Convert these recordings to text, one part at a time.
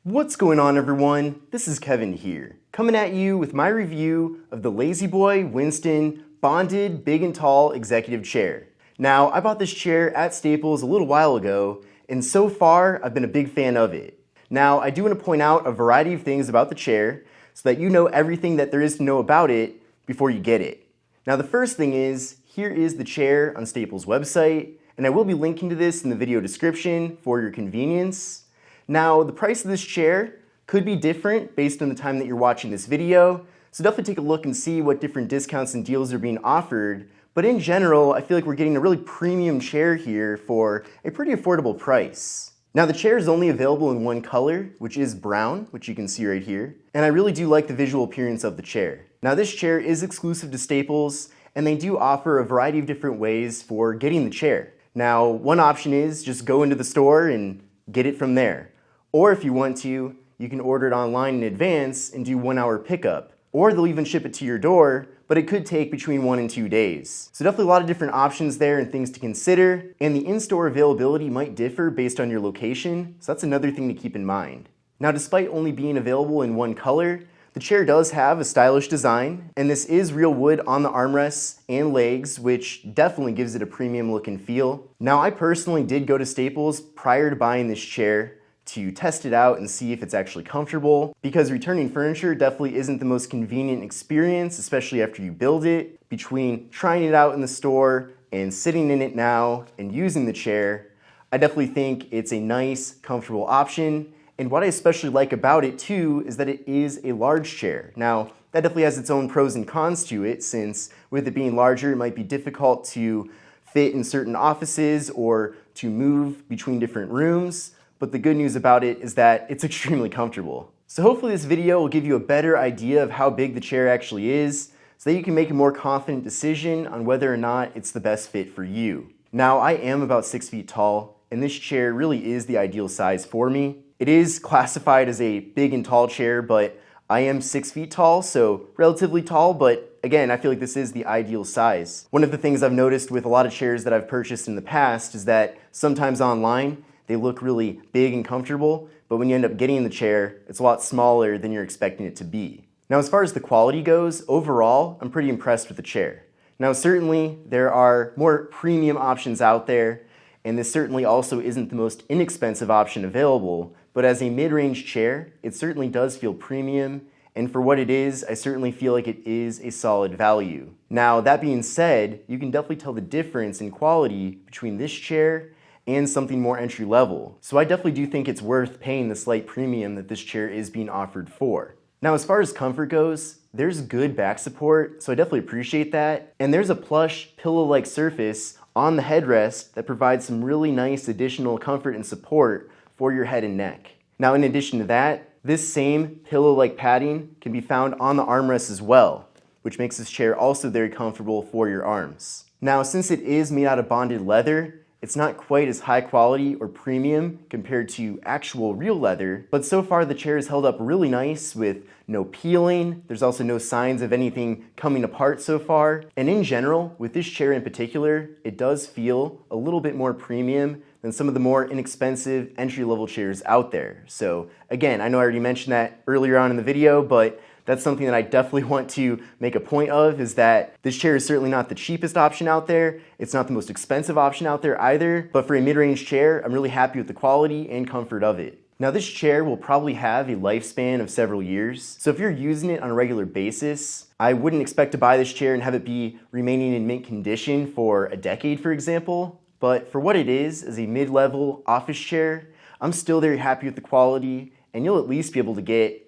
What's going on, everyone? This is Kevin here, coming at you with my review of the La-Z-Boy Winston Bonded Big and Tall Executive Chair. Now, I bought this chair at Staples a little while ago, and so far, I've been a big fan of it. Now, I do want to point out a variety of things about the chair so that you know everything that there is to know about it before you get it. Now, the first thing is, here is the chair on Staples' website, and I will be linking to this in the video description for your convenience. Now, the price of this chair could be different based on the time that you're watching this video, so definitely take a look and see what different discounts and deals are being offered. But in general, I feel like we're getting a really premium chair here for a pretty affordable price. Now, the chair is only available in one color, which is brown, which you can see right here, and I really do like the visual appearance of the chair. Now, this chair is exclusive to Staples, and they do offer a variety of different ways for getting the chair. Now, one option is just go into the store and get it from there. Or if you want to, you can order it online in advance and do 1 hour pickup. Or they'll even ship it to your door, but it could take between 1 and 2 days. So definitely a lot of different options there and things to consider, and the in-store availability might differ based on your location, so that's another thing to keep in mind. Now, despite only being available in one color, the chair does have a stylish design, and this is real wood on the armrests and legs, which definitely gives it a premium look and feel. Now, I personally did go to Staples prior to buying this chair to test it out and see if it's actually comfortable, because returning furniture definitely isn't the most convenient experience, especially after you build it. Between trying it out in the store and sitting in it now and using the chair, I definitely think it's a nice, comfortable option. And what I especially like about it too is that it is a large chair. Now, that definitely has its own pros and cons to it, since with it being larger, it might be difficult to fit in certain offices or to move between different rooms. But the good news about it is that it's extremely comfortable. So hopefully this video will give you a better idea of how big the chair actually is, so that you can make a more confident decision on whether or not it's the best fit for you. Now, I am about 6 feet tall, and this chair really is the ideal size for me. It is classified as a big and tall chair, but I am 6 feet tall, so relatively tall, but again, I feel like this is the ideal size. One of the things I've noticed with a lot of chairs that I've purchased in the past is that sometimes online, they look really big and comfortable, but when you end up getting the chair, it's a lot smaller than you're expecting it to be. Now, as far as the quality goes, overall, I'm pretty impressed with the chair. Now, certainly, there are more premium options out there, and this certainly also isn't the most inexpensive option available, but as a mid-range chair, it certainly does feel premium, and for what it is, I certainly feel like it is a solid value. Now, that being said, you can definitely tell the difference in quality between this chair and something more entry level. So I definitely do think it's worth paying the slight premium that this chair is being offered for. Now, as far as comfort goes, there's good back support, so I definitely appreciate that. And there's a plush pillow-like surface on the headrest that provides some really nice additional comfort and support for your head and neck. Now, in addition to that, this same pillow-like padding can be found on the armrests as well, which makes this chair also very comfortable for your arms. Now, since it is made out of bonded leather, it's not quite as high quality or premium compared to actual real leather, but so far the chair has held up really nice with no peeling. There's also no signs of anything coming apart so far. And in general, with this chair in particular, it does feel a little bit more premium than some of the more inexpensive entry-level chairs out there. So again, I know I already mentioned that earlier on in the video, but that's something that I definitely want to make a point of, is that this chair is certainly not the cheapest option out there. It's not the most expensive option out there either, but for a mid-range chair, I'm really happy with the quality and comfort of it. Now, this chair will probably have a lifespan of several years, so if you're using it on a regular basis, I wouldn't expect to buy this chair and have it be remaining in mint condition for a decade, for example. But for what it is, as a mid-level office chair, I'm still very happy with the quality, and you'll at least be able to get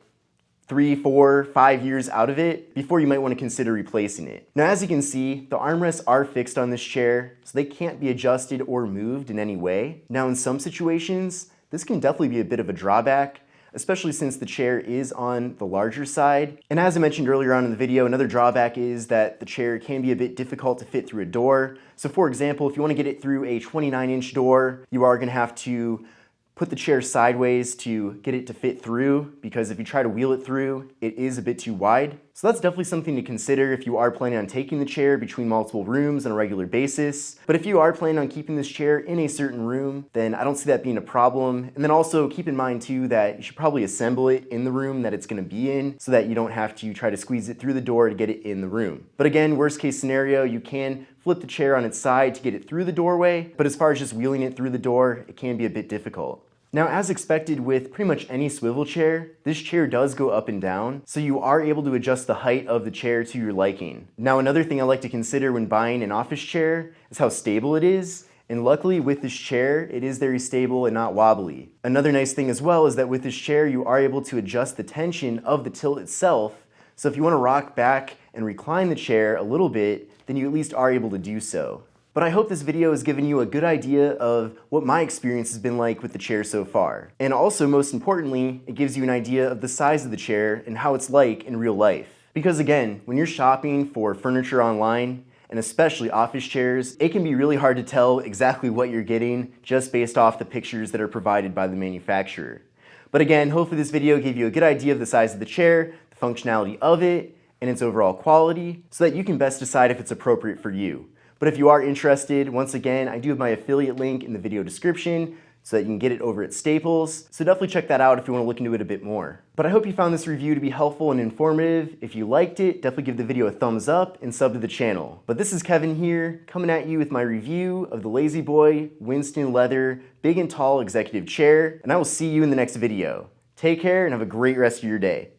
3, 4, 5 years out of it before you might want to consider replacing it. Now, as you can see, the armrests are fixed on this chair, so they can't be adjusted or moved in any way. Now, in some situations, this can definitely be a bit of a drawback, especially since the chair is on the larger side. And as I mentioned earlier on in the video, another drawback is that the chair can be a bit difficult to fit through a door. So for example, if you want to get it through a 29-inch door, you are going to have to put the chair sideways to get it to fit through, because if you try to wheel it through, it is a bit too wide. So that's definitely something to consider if you are planning on taking the chair between multiple rooms on a regular basis. But if you are planning on keeping this chair in a certain room, then I don't see that being a problem. And then also keep in mind too that you should probably assemble it in the room that it's going to be in so that you don't have to try to squeeze it through the door to get it in the room. But again, worst case scenario, you can flip the chair on its side to get it through the doorway, but as far as just wheeling it through the door, it can be a bit difficult. Now, as expected with pretty much any swivel chair, this chair does go up and down, so you are able to adjust the height of the chair to your liking. Now, another thing I like to consider when buying an office chair is how stable it is. And luckily with this chair, it is very stable and not wobbly. Another nice thing as well is that with this chair, you are able to adjust the tension of the tilt itself. So if you want to rock back and recline the chair a little bit, then you at least are able to do so. But I hope this video has given you a good idea of what my experience has been like with the chair so far. And also, most importantly, it gives you an idea of the size of the chair and how it's like in real life. Because again, when you're shopping for furniture online, and especially office chairs, it can be really hard to tell exactly what you're getting just based off the pictures that are provided by the manufacturer. But again, hopefully this video gave you a good idea of the size of the chair, the functionality of it, and its overall quality, so that you can best decide if it's appropriate for you. But if you are interested, once again, I do have my affiliate link in the video description so that you can get it over at Staples. So definitely check that out if you want to look into it a bit more. But I hope you found this review to be helpful and informative. If you liked it, definitely give the video a thumbs up and sub to the channel. But this is Kevin here, coming at you with my review of the La-Z-Boy Winston Leather Big and Tall Executive Chair, and I will see you in the next video. Take care and have a great rest of your day.